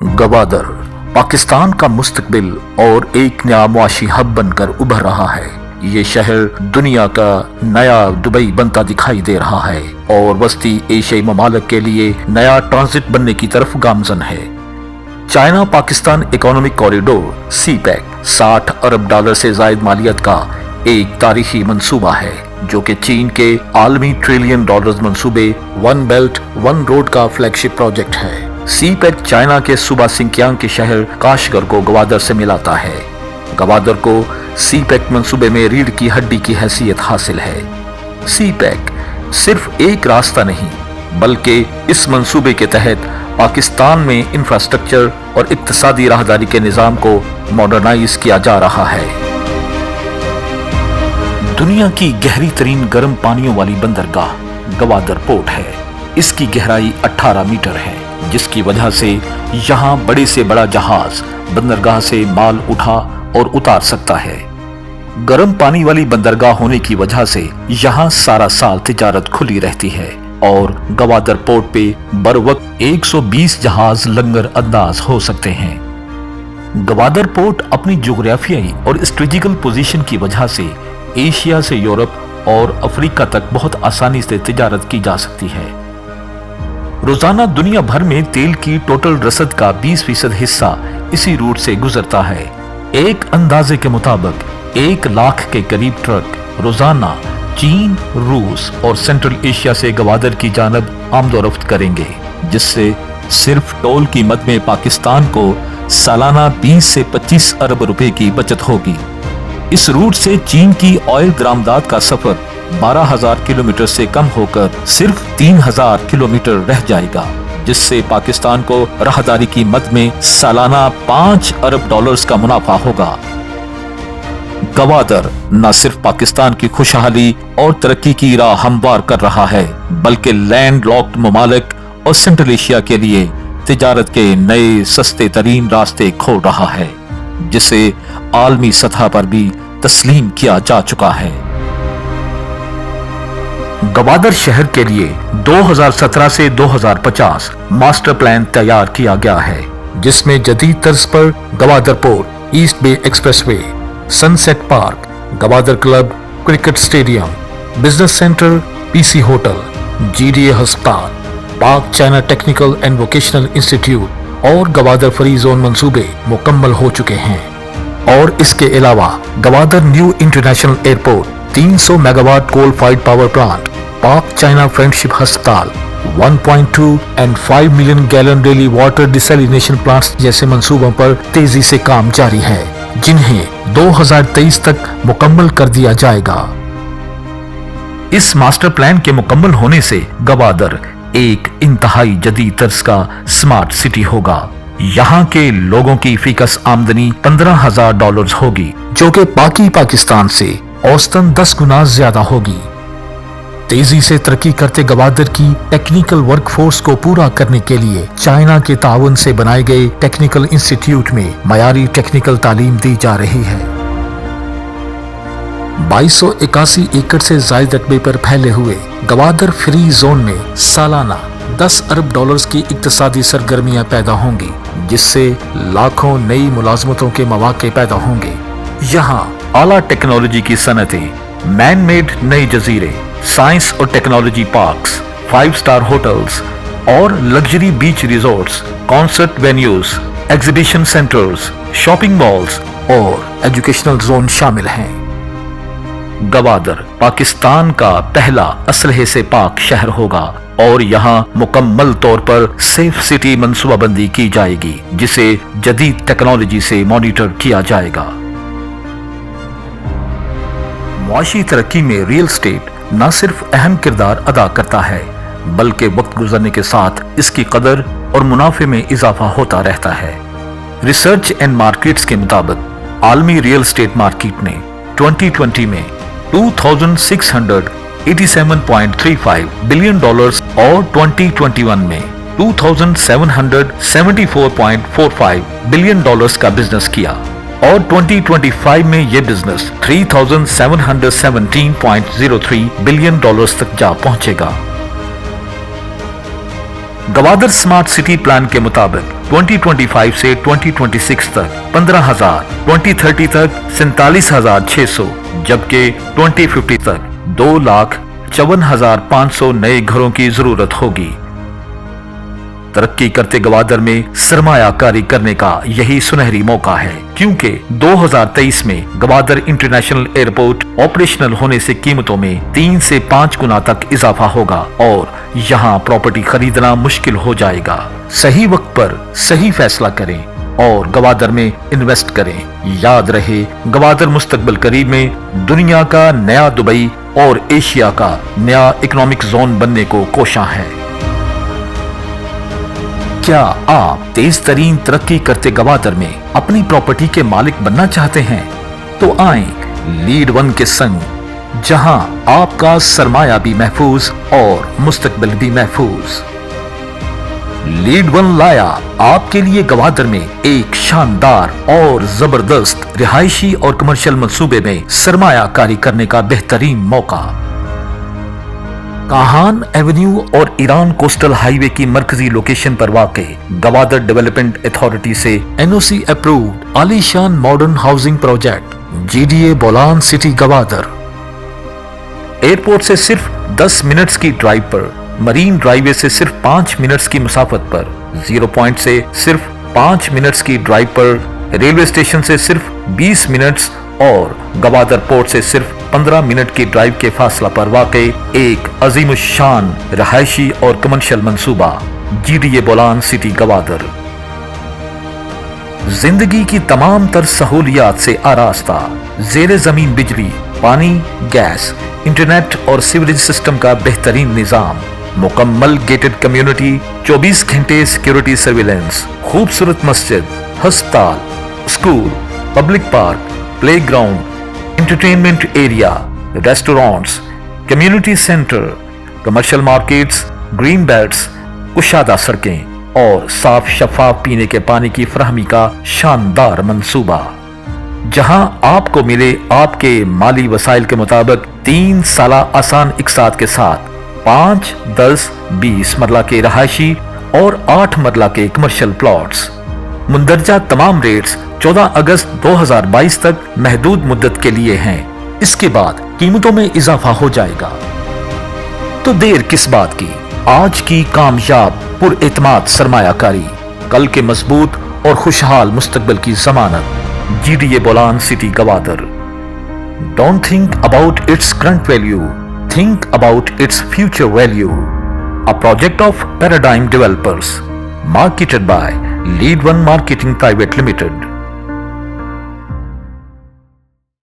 गवादर पाकिस्तान का मुस्तकबिल और एक नया मुआशी हब बनकर उभर रहा है। ये शहर दुनिया का नया दुबई बनता दिखाई दे रहा है और वस्ती एशियाई ममालिक के लिए नया ट्रांजिट बनने की तरफ गामजन है। China Pakistan economic corridor CPEC 60 अरब डॉलर से जायद मालियत का एक तारीखी मंसूबा है, जो कि चीन के आलमी ट्रिलियन डॉलर्स मंसूबे वन बेल्ट वन रोड का फ्लैगशिप प्रोजेक्ट है। सीपैक चाइना के सूबा सिंकियांग के शहर काशगर को गवादर से मिलाता है। गवादर को सीपैक मंसूबे में रीढ़ की हड्डी की हैसियत हासिल है। सीपैक सिर्फ एक रास्ता नहीं, बल्कि इस मंसूबे के तहत पाकिस्तान में इंफ्रास्ट्रक्चर और इक्तिसादी राहदारी के निज़ाम को मॉडर्नाइज किया जा रहा है। दुनिया की गहरी तरीन गर्म पानियों वाली बंदरगाह गवादर पोर्ट है। इसकी गहराई 18 मीटर है, जिसकी वजह से यहाँ बड़े से बड़ा जहाज बंदरगाह से माल उठा और उतार सकता है। गर्म पानी वाली बंदरगाह होने की वजह से यहाँ सारा साल तिजारत खुली रहती है और गवादर पोर्ट पे बर वक्त 120 जहाज लंगर अंदाज हो सकते हैं। गवादर पोर्ट अपनी जोग्राफियाई और स्ट्रेटेजिकल पोजीशन की वजह से एशिया से यूरोप और अफ्रीका तक बहुत आसानी से तिजारत की जा सकती है। रोजाना दुनिया भर में तेल की टोटल रसद का 20% हिस्सा इसी रूट से गुजरता है। एक अंदाजे के मुताबिक 1 लाख के करीब ट्रक रोजाना चीन, रूस और सेंट्रल एशिया से गवादर की जानब आमदोरफ्त करेंगे, जिससे सिर्फ टोल कीमत में पाकिस्तान को सालाना 20 से 25 अरब रुपए की बचत होगी। इस रूट से चीन की ऑयल दरामदात का सफर 12,000 किलोमीटर से कम होकर सिर्फ 3,000 किलोमीटर रह जाएगा, जिससे पाकिस्तान को राहदारी की मद में सालाना 5 अरब डॉलर्स का मुनाफा होगा। गवादर न सिर्फ पाकिस्तान की खुशहाली और तरक्की की राह हमवार कर रहा है, बल्कि लैंड लॉक्ड ममालिक और सेंट्रल एशिया के लिए तिजारत के नए सस्ते तरीन रास्ते खोल रहा है, जिसे आलमी सतह पर भी तस्लीम किया जा चुका है। गवादर शहर के लिए 2017 से 2050 मास्टर प्लान तैयार किया गया है, जिसमें जदीद तर्ज पर Gwadar port, East Bay expressway, sunset park, Gwadar club, cricket stadium, business centre, PC hotel, GDA अस्पताल, Pak China technical and vocational institute और गवादर फ्री जोन मंसूबे मुकम्मल हो चुके हैं। और इसके अलावा Gwadar new international airport, 300 megawatt coal fired power plant, Pak China friendship अस्पताल, 1.2 and 5 million gallon daily water desalination plants जैसे मंसूबों पर तेजी से काम जारी है, जिन्हें 2023 तक मुकम्मल कर दिया जाएगा। इस मास्टर प्लान के मुकम्मल होने से गवादर एक इंतहाई जदीद तर्ज का स्मार्ट सिटी होगा। यहाँ के लोगों की फीकस आमदनी 15,000 डॉलर्स होगी, जो कि बाकी पाकिस्तान से औसतन 10 गुना ज्यादा होगी। तेजी से तरक्की करते गवादर की टेक्निकल वर्कफोर्स को पूरा करने के लिए चाइना के ताउन से बनाए गए टेक्निकल इंस्टीट्यूट में मयारी टेक्निकल तालीम दी जा रही है। 2281 एकड़ से जायद रकबे पर फैले हुए गवादर फ्री जोन में सालाना 10 अरब डॉलर्स की इक्तिसादी सरगर्मियां पैदा होंगी, जिससे लाखों नई मुलाजमतों के मौके पैदा होंगे। यहाँ आला टेक्नोलॉजी की सनतें, मैन मेड नए जजीरे, साइंस और टेक्नोलॉजी पार्क्स, 5 स्टार होटल्स और luxury beach resorts, concert venues, exhibition centres, shopping malls और एजुकेशनल जोन शामिल हैं। गवादर पाकिस्तान का पहला असलहे से पाक शहर होगा और यहाँ मुकम्मल तौर पर सेफ सिटी मंसूबाबंदी की जाएगी, जिसे जदीद टेक्नोलॉजी से मॉनिटर किया जाएगा। मुआशी तरक्की में रियल एस्टेट न सिर्फ अहम किरदार अदा करता है, बल्कि वक्त गुजरने के साथ इसकी कदर और मुनाफे में इजाफा होता रहता है। रिसर्च एंड मार्केट्स के मुताबिक आलमी रियल एस्टेट मार्केट ने 2020 में 2687.35 बिलियन डॉलर्स और 2021 में 2774.45 बिलियन डॉलर्स का बिजनेस किया और 2025 में यह बिजनेस 3717.03 बिलियन डॉलर्स तक जा पहुंचेगा। गवादर स्मार्ट सिटी प्लान के मुताबिक 2025 से 2026 तक 15,000, 2030 तक 47,600, जबकि 2050 तक 2,54,500 नए घरों की जरूरत होगी। तरक्की करते गवादर में सरमायाकारी करने का यही सुनहरी मौका है, क्योंकि 2023 में गवादर इंटरनेशनल एयरपोर्ट ऑपरेशनल होने से कीमतों में 3 से 5 गुना तक इजाफा होगा और यहाँ प्रॉपर्टी खरीदना मुश्किल हो जाएगा। सही वक्त पर सही फैसला करें और गवादर में इन्वेस्ट करें। याद रहे, गवादर मुस्तकबिल करीब में दुनिया का नया दुबई और एशिया का नया इकोनॉमिक जोन बनने को कोशां है। क्या आप तेज तरीन तरक्की करते गवादर में अपनी प्रॉपर्टी के मालिक बनना चाहते हैं? तो आएं लीड वन के संग, जहां आपका सरमाया भी महफूज और मुस्तकबिल भी महफूज। लीड वन लाया आपके लिए गवादर में एक शानदार और जबरदस्त रिहायशी और कमर्शियल मंसूबे में सरमायाकारी करने का बेहतरीन मौका। काहान एवेन्यू और ईरान कोस्टल हाईवे की मरकजी लोकेशन पर वाक़े गवादर डेवलपमेंट अथॉरिटी से एनओसी अप्रूव्ड आलीशान modern housing project GDA Bolan city Gwadar. Airport से सिर्फ 10 मिनट्स की ड्राइव पर, मरीन ड्राइवे से सिर्फ 5 मिनट्स की मुसाफत पर, 0 पॉइंट से सिर्फ 5 मिनट्स की ड्राइव पर, रेलवे स्टेशन से सिर्फ 20 मिनट्स और गवादर पोर्ट से सिर्फ 15 मिनट की ड्राइव के फासला पर वाक़े एक अजीमुशान रहायशी और कमर्शियल मंसूबा जीडीए बोलान सिटी गवादर। जिंदगी की तमाम तर सहूलियात से आरास्ता, जेरे जमीन बिजली, पानी, गैस, इंटरनेट और सीवरेज सिस्टम का बेहतरीन निजाम, मुकम्मल गेटेड कम्युनिटी, 24 घंटे सिक्योरिटी सर्विलेंस, खूबसूरत मस्जिद, हस्पताल, school, public park, playground, entertainment area, restaurants, community centre, commercial markets, green belts, कुशादा सड़कें और साफ शफाफ पीने के पानी की फराहमी का शानदार मंसूबा, जहां आपको मिले आपके माली वसाइल के मुताबिक 3 साला आसान इकसात के साथ 5, 10, 20 मरला के रहायशी और 8 मरला के कमर्शियल प्लॉट्स। मुंदरजा तमाम रेट्स 14 अगस्त 2022 तक महदूद मुद्दत के लिए हैं। इसके बाद कीमतों में इजाफा हो जाएगा। तो देर किस बात की? आज की कामयाब पुरएतमाद सरमायाकारी, कल के मजबूत और खुशहाल मुस्तकबिल की जमानत GDA Bolan city Gwadar. Don't think about its current value, think about its future value. A project of paradigm developers, marketed by Lead One Marketing Private Limited.